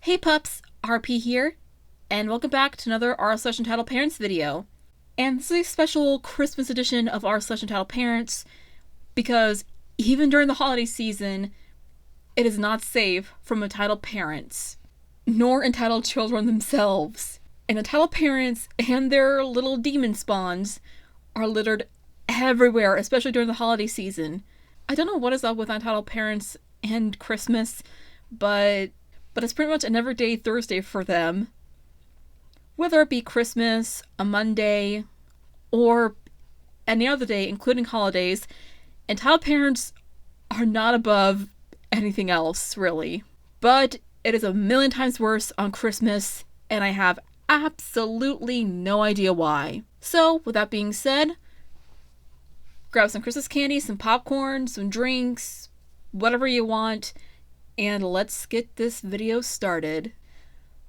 Hey pups, RP here, and welcome back to another r/entitled parents video. And this is a special Christmas edition of r/entitled parents because even during the holiday season, it is not safe from entitled parents, nor entitled children themselves. And entitled parents and their little demon spawns are littered everywhere, especially during the holiday season. I don't know what is up with entitled parents and Christmas, but it's pretty much an everyday Thursday for them. Whether it be Christmas, a Monday, or any other day, including holidays, entitled parents are not above anything else, really. But it is a million times worse on Christmas, and I have absolutely no idea why. So, with that being said, grab some Christmas candy, some popcorn, some drinks, whatever you want, and let's get this video started.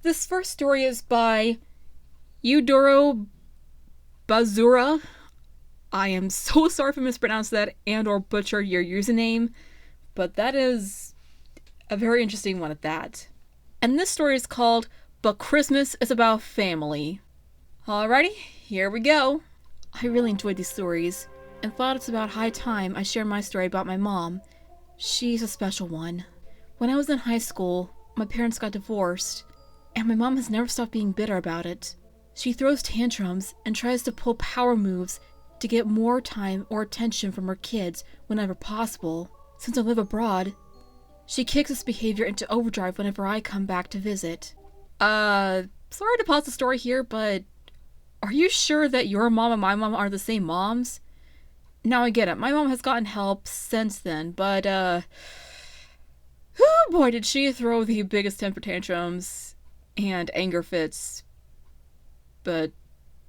This first story is by Eudoro Bazura. I am so sorry if I mispronounced that and or butchered your username, but that is a very interesting one at that. And this story is called But Christmas is About Family. Alrighty, here we go. I really enjoyed these stories and thought it's about high time I share my story about my mom. She's a special one. When I was in high school, my parents got divorced, and my mom has never stopped being bitter about it. She throws tantrums and tries to pull power moves to get more time or attention from her kids whenever possible. Since I live abroad, she kicks this behavior into overdrive whenever I come back to visit. Sorry to pause the story here, but are you sure that your mom and my mom are the same moms? Now I get it, my mom has gotten help since then, but oh boy, did she throw the biggest temper tantrums and anger fits. But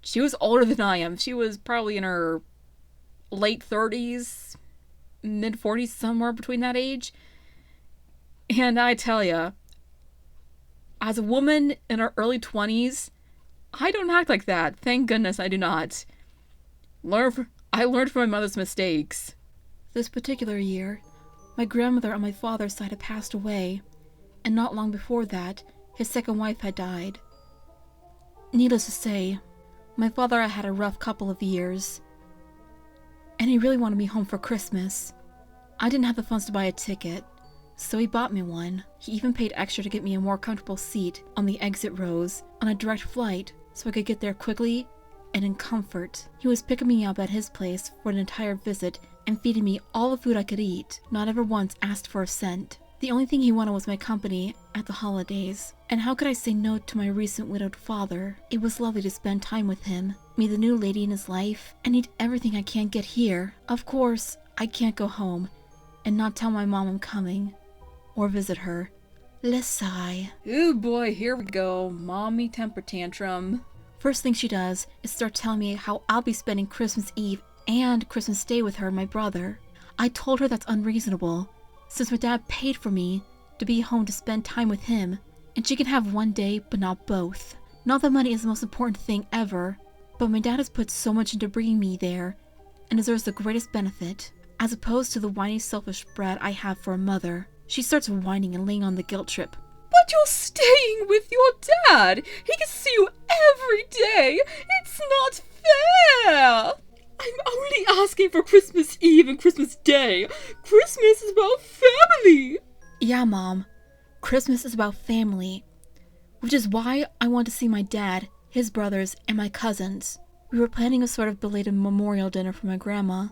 she was older than I am. She was probably in her late 30s, mid 40s, somewhere between that age. And I tell ya, as a woman in her early 20s, I don't act like that. Thank goodness I do not. I learned from my mother's mistakes. This particular year, my grandmother on my father's side had passed away, and not long before that, his second wife had died. Needless to say, my father had a rough couple of years, and he really wanted me home for Christmas. I didn't have the funds to buy a ticket, so he bought me one. He even paid extra to get me a more comfortable seat on the exit rows on a direct flight so I could get there quickly and in comfort. He was picking me up at his place for an entire visit and feeding me all the food I could eat, not ever once asked for a cent. The only thing he wanted was my company at the holidays, and how could I say no to my recent widowed father? It was lovely to spend time with him, meet the new lady in his life, and eat everything I can't get here. Of course, I can't go home and not tell my mom I'm coming, or visit her. Let's sigh. Ooh boy, here we go. Mommy temper tantrum. First thing she does is start telling me how I'll be spending Christmas Eve and Christmas Day with her and my brother. I told her that's unreasonable, since my dad paid for me to be home to spend time with him, and she can have one day but not both. Not that money is the most important thing ever, but my dad has put so much into bringing me there, and deserves the greatest benefit, as opposed to the whiny selfish brat I have for a mother. She starts whining and laying on the guilt trip. But you're staying with your dad! He can see you every day! It's not fair! I'm only asking for Christmas Eve and Christmas Day. Christmas is about family. Yeah, Mom. Christmas is about family. Which is why I want to see my dad, his brothers, and my cousins. We were planning a sort of belated memorial dinner for my grandma,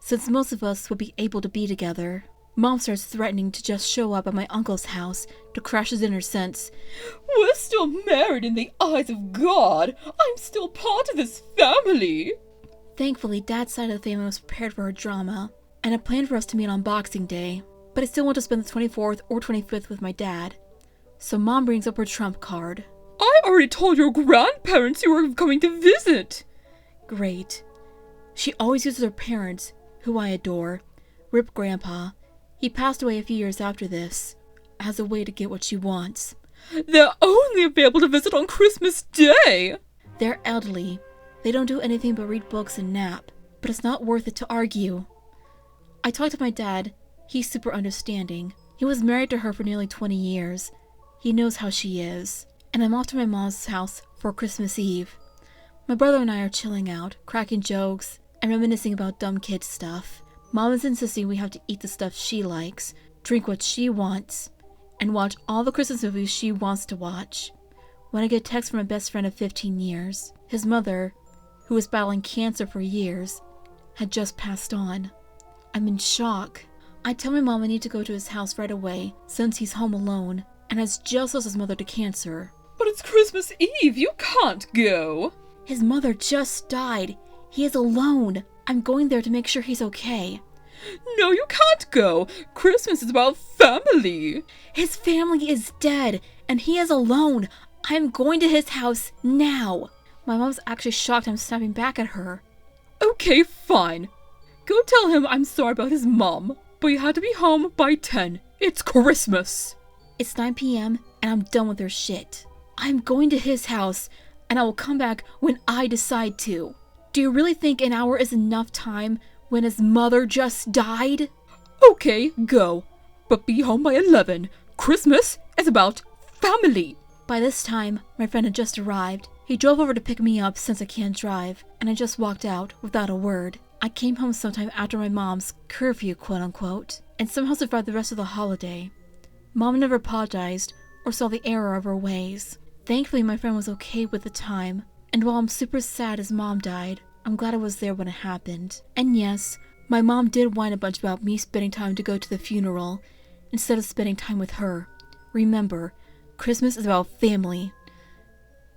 since most of us would be able to be together. Mom starts threatening to just show up at my uncle's house to crash the dinner since we're still married in the eyes of God. I'm still part of this family. Thankfully, Dad's side of the family was prepared for her drama, and had planned for us to meet on Boxing Day, but I still want to spend the 24th or 25th with my dad. So Mom brings up her trump card. I already told your grandparents you were coming to visit. Great. She always uses her parents, who I adore, Rip Grandpa. He passed away a few years after this, as a way to get what she wants. They're only available to visit on Christmas Day. They're elderly. They don't do anything but read books and nap, but it's not worth it to argue. I talked to my dad. He's super understanding. He was married to her for nearly 20 years, He knows how she is. And I'm off to my mom's house for Christmas Eve. My brother and I are chilling out, cracking jokes, and reminiscing about dumb kid stuff. Mom is insisting we have to eat the stuff she likes, drink what she wants, and watch all the Christmas movies she wants to watch. When I get a text from my best friend of 15 years, his mother, who was battling cancer for years, had just passed on. I'm in shock. I tell my mom I need to go to his house right away, since he's home alone, and has just lost his mother to cancer. But it's Christmas Eve, you can't go. His mother just died. He is alone. I'm going there to make sure he's okay. No, you can't go. Christmas is about family. His family is dead, and he is alone. I'm going to his house now. My mom's actually shocked I'm snapping back at her. Okay, fine. Go tell him I'm sorry about his mom, but you had to be home by 10. It's Christmas. It's 9 p.m. and I'm done with her shit. I'm going to his house, and I will come back when I decide to. Do you really think an hour is enough time when his mother just died? Okay, go. But be home by 11. Christmas is about family. By this time, my friend had just arrived. He drove over to pick me up since I can't drive, and I just walked out without a word. I came home sometime after my mom's curfew, quote-unquote, and somehow survived the rest of the holiday. Mom never apologized or saw the error of her ways. Thankfully, my friend was okay with the time, and while I'm super sad his mom died, I'm glad I was there when it happened. And yes, my mom did whine a bunch about me spending time to go to the funeral instead of spending time with her. Remember, Christmas is about family,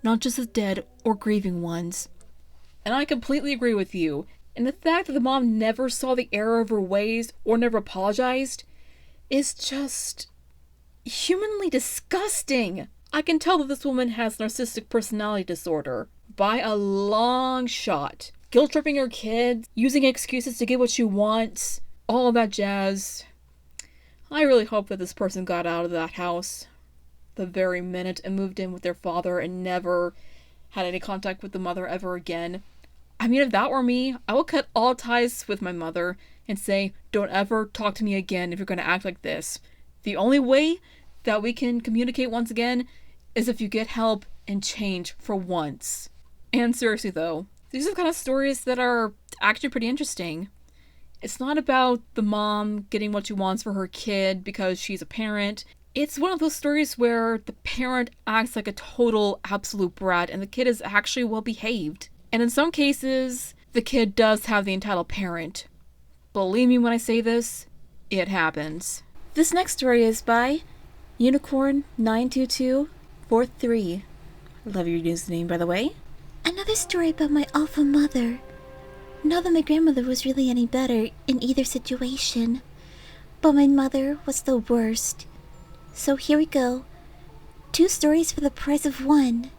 not just the dead or grieving ones. And I completely agree with you. And the fact that the mom never saw the error of her ways or never apologized is just humanly disgusting. I can tell that this woman has narcissistic personality disorder by a long shot. Guilt-tripping her kids, using excuses to get what she wants, all of that jazz. I really hope that this person got out of that house the very minute and moved in with their father and never had any contact with the mother ever again. I mean, if that were me, I would cut all ties with my mother and say, don't ever talk to me again if you're going to act like this. The only way that we can communicate once again is if you get help and change for once. And seriously though, these are the kind of stories that are actually pretty interesting. It's not about the mom getting what she wants for her kid because she's a parent. It's one of those stories where the parent acts like a total absolute brat and the kid is actually well behaved. And in some cases, the kid does have the entitled parent. Believe me when I say this, it happens. This next story is by Unicorn92243. I love your username, by the way. Another story about my awful mother. Not that my grandmother was really any better in either situation, but my mother was the worst. So here we go. 2 stories for the price of 1.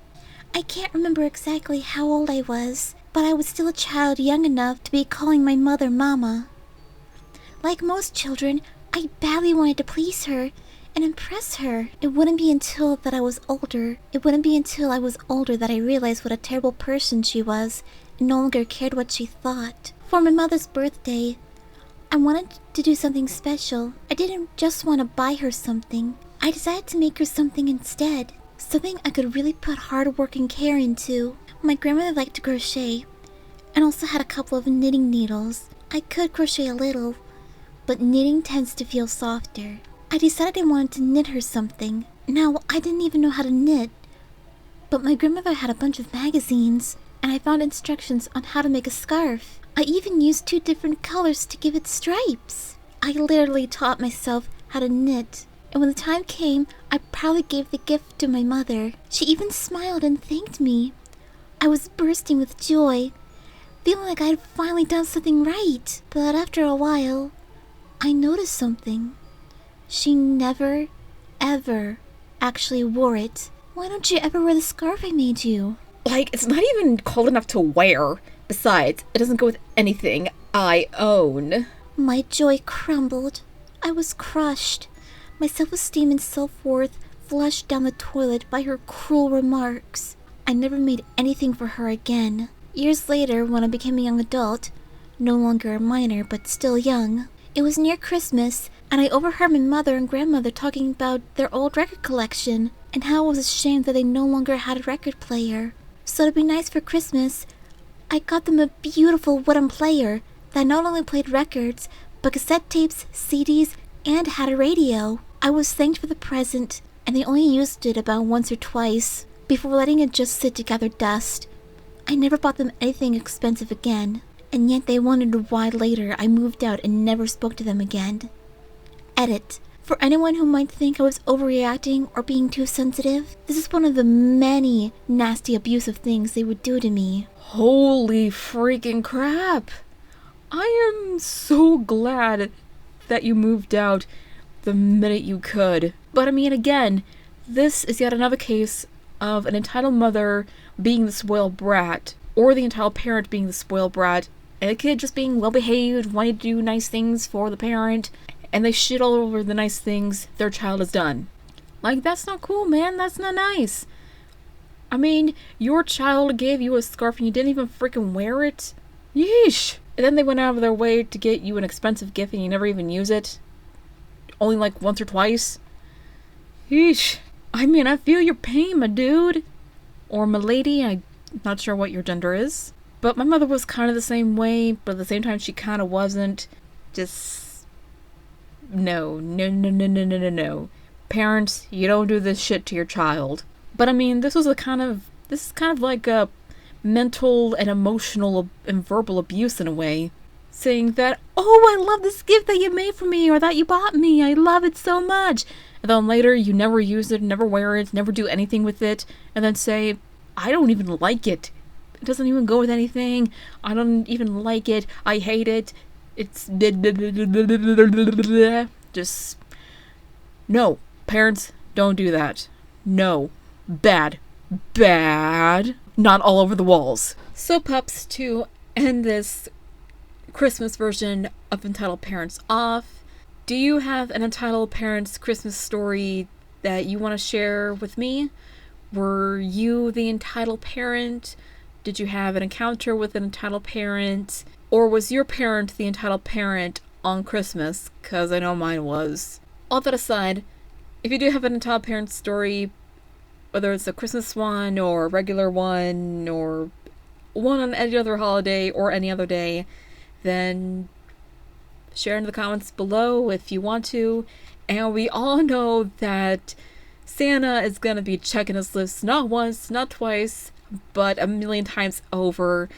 I can't remember exactly how old I was, but I was still a child young enough to be calling my mother Mama. Like most children, I badly wanted to please her and impress her. It wouldn't be until I was older that I realized what a terrible person she was and no longer cared what she thought. For my mother's birthday, I wanted to do something special. I didn't just want to buy her something. I decided to make her something instead. Something I could really put hard work and care into. My grandmother liked to crochet and also had a couple of knitting needles. I could crochet a little, but knitting tends to feel softer. I decided I wanted to knit her something. Now, I didn't even know how to knit, but my grandmother had a bunch of magazines, and I found instructions on how to make a scarf. I even used 2 different colors to give it stripes. I literally taught myself how to knit, and when the time came, I proudly gave the gift to my mother. She even smiled and thanked me. I was bursting with joy, feeling like I had finally done something right. But after a while, I noticed something. She never, ever actually wore it. Why don't you ever wear the scarf I made you? Like, it's not even cold enough to wear. Besides, it doesn't go with anything I own. My joy crumbled. I was crushed. My self-esteem and self-worth flushed down the toilet by her cruel remarks. I never made anything for her again. Years later, when I became a young adult, no longer a minor but still young, it was near Christmas, and I overheard my mother and grandmother talking about their old record collection. and how I was ashamed that they no longer had a record player. So to be nice for Christmas, I got them a beautiful wooden player that not only played records, but cassette tapes, CDs, and had a radio. I was thanked for the present, and they only used it about once or twice before letting it just sit to gather dust. I never bought them anything expensive again, and yet they wondered why later I moved out and never spoke to them again. Edit. For anyone who might think I was overreacting or being too sensitive, this is one of the many nasty abusive things they would do to me. Holy freaking crap! I am so glad that you moved out the minute you could. But I mean, again, this is yet another case of an entitled mother being the spoiled brat, or the entitled parent being the spoiled brat, and the kid just being well-behaved, wanting to do nice things for the parent, and they shit all over the nice things their child has done. Like, that's not cool, man. That's not nice. I mean, your child gave you a scarf and you didn't even freaking wear it? Yeesh. And then they went out of their way to get you an expensive gift and you never even use it? Only like once or twice? Yeesh. I mean, I feel your pain, my dude. Or my lady, I'm not sure what your gender is. But my mother was kind of the same way, but at the same time she kind of wasn't. Just... No. Parents, you don't do this shit to your child. But I mean, this is kind of like a mental and emotional and verbal abuse in a way. Saying that, oh, I love this gift that you made for me or that you bought me. I love it so much. And then later you never use it, never wear it, never do anything with it. And then say, I don't even like it. It doesn't even go with anything. I don't even like it. I hate it. It's... Just... No. Parents, don't do that. No. Bad. Not all over the walls. So, pups, to end this Christmas version of Entitled Parents off, do you have an Entitled Parents Christmas story that you want to share with me? Were you the entitled parent? Did you have an encounter with an entitled parent? Or was your parent the entitled parent on Christmas? Because I know mine was. All that aside, if you do have an entitled parent story, whether it's a Christmas one or a regular one or one on any other holiday or any other day, then share in the comments below if you want to. And we all know that Santa is going to be checking his list not once, not twice, but a million times over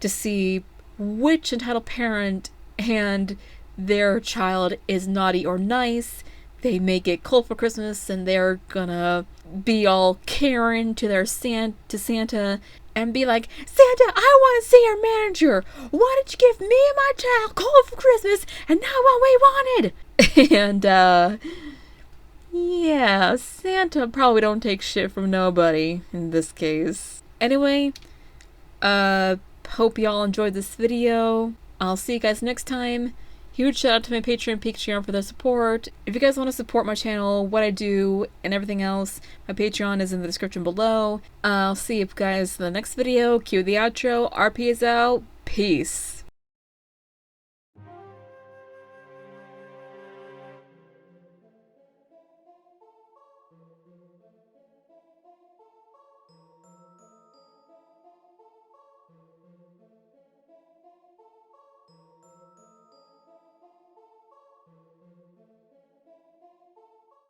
to see which entitled parent and their child is naughty or nice. They may get cold for Christmas and they're gonna be all Karen to Santa and be like, Santa, I want to see your manager. Why did you give me and my child cold for Christmas and not what we wanted? And, yeah, Santa probably don't take shit from nobody in this case. Anyway, hope y'all enjoyed this video. I'll see you guys next time. Huge shout out to my Patreon for their support. If you guys want to support my channel, what I do, and everything else, my Patreon is in the description below. I'll see you guys in the next video. Cue the outro. RP is out. Peace.